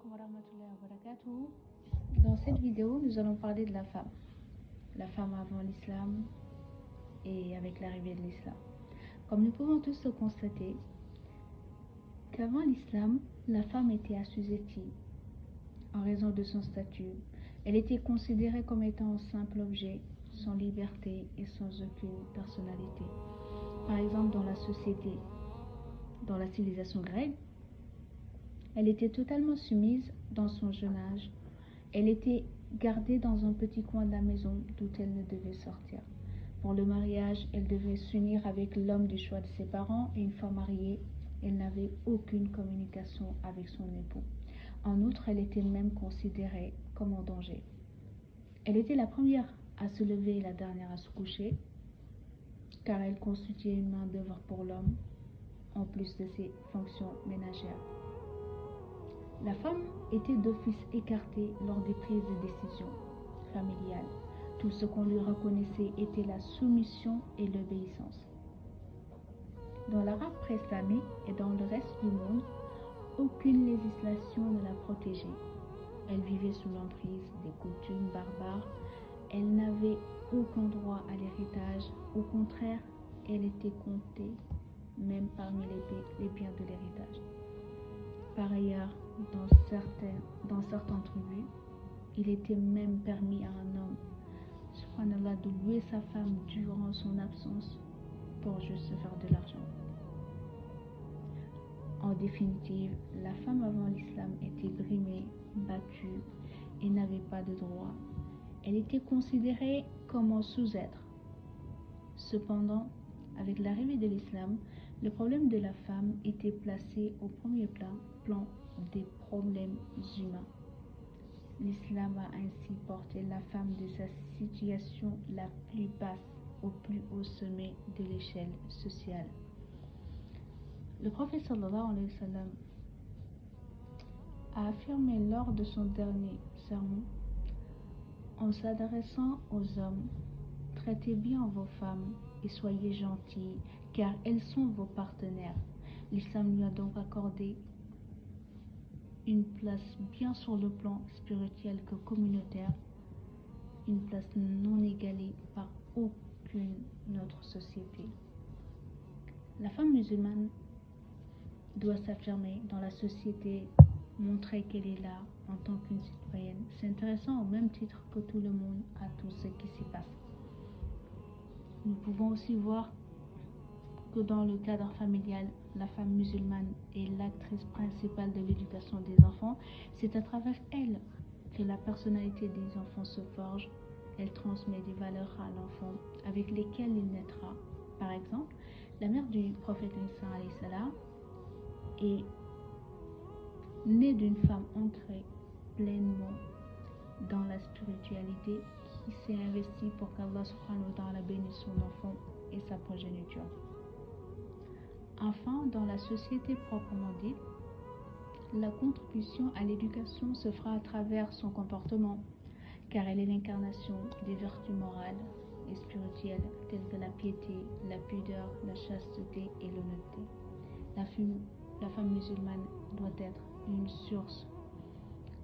alaikum wa rahmatullahi wa barakatuh. Dans cette vidéo, nous allons parler de la femme avant l'islam et avec l'arrivée de l'islam. Comme nous pouvons tous le constater, qu'avant l'islam, la femme était assujettie en raison de son statut. Elle était considérée comme étant un simple objet, sans liberté et sans aucune personnalité. Par exemple, dans la société, dans la civilisation grecque, elle était totalement soumise dans son jeune âge. Elle était gardée dans un petit coin de la maison d'où elle ne devait sortir. Pour le mariage, elle devait s'unir avec l'homme du choix de ses parents et une fois mariée, elle n'avait aucune communication avec son époux. En outre, elle était même considérée comme en danger. Elle était la première à se lever et la dernière à se coucher, car elle constituait une main-d'œuvre pour l'homme, en plus de ses fonctions ménagères. La femme était d'office écartée lors des prises de décision familiales. Tout ce qu'on lui reconnaissait était la soumission et l'obéissance. Dans l'arabe pré-islamique et dans le reste du monde, aucune législation ne la protégeait. Elle vivait sous l'emprise des coutumes barbares. Elle n'avait aucun droit à l'héritage. Au contraire, elle était comptée même parmi les biens de l'héritage. Par ailleurs, dans certaines tribus, il était même permis à un homme, subhanallah, de louer sa femme durant son absence pour juste se faire de l'argent. En définitive, la femme avant l'islam était brimée, battue et n'avait pas de droit. Elle était considérée comme un sous-être. Cependant, avec l'arrivée de l'islam, le problème de la femme était placé au premier plan des problèmes humains. L'islam a ainsi porté la femme de sa situation la plus basse au plus haut sommet de l'échelle sociale. Le prophète sallallahu alayhi wa sallam a affirmé lors de son dernier sermon, en s'adressant aux hommes: traitez bien vos femmes et soyez gentils, car elles sont vos partenaires. L'islam lui a donc accordé une place bien sur le plan spirituel que communautaire, une place non égalée par aucune autre société. La femme musulmane doit s'affirmer dans la société, montrer qu'elle est là en tant qu'une citoyenne, s'intéressant au même titre que tout le monde à tout ce qui s'y passe. Nous pouvons aussi voir que dans le cadre familial, la femme musulmane est l'actrice principale de l'éducation des enfants. C'est à travers elle que la personnalité des enfants se forge. Elle transmet des valeurs à l'enfant avec lesquelles il naîtra. Par exemple, la mère du prophète Isa alayhi salam est née d'une femme ancrée pleinement dans la spiritualité, qui s'est investie pour qu'Allah subhanahu wa ta'ala bénisse son enfant et sa progéniture. Enfin, dans la société proprement dite, la contribution à l'éducation se fera à travers son comportement, car elle est l'incarnation des vertus morales et spirituelles telles que la piété, la pudeur, la chasteté et l'honnêteté. La femme musulmane doit être une source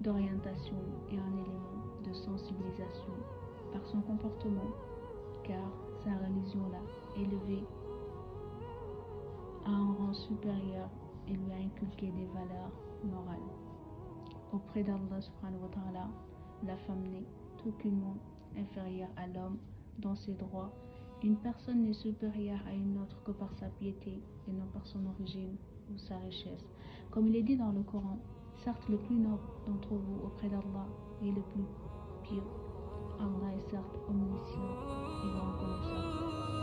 d'orientation et un élément de sensibilisation par son comportement, car sa religion l'a élevée à un rang supérieur et lui a inculqué des valeurs morales. Auprès d'Allah subhanahu wa ta'ala, la femme n'est aucunement inférieure à l'homme dans ses droits. Une personne n'est supérieure à une autre que par sa piété et non par son origine ou sa richesse. Comme il est dit dans le Coran, certes le plus noble d'entre vous auprès d'Allah est le plus pieux. Allah est certes omniscient et grand connaisseur.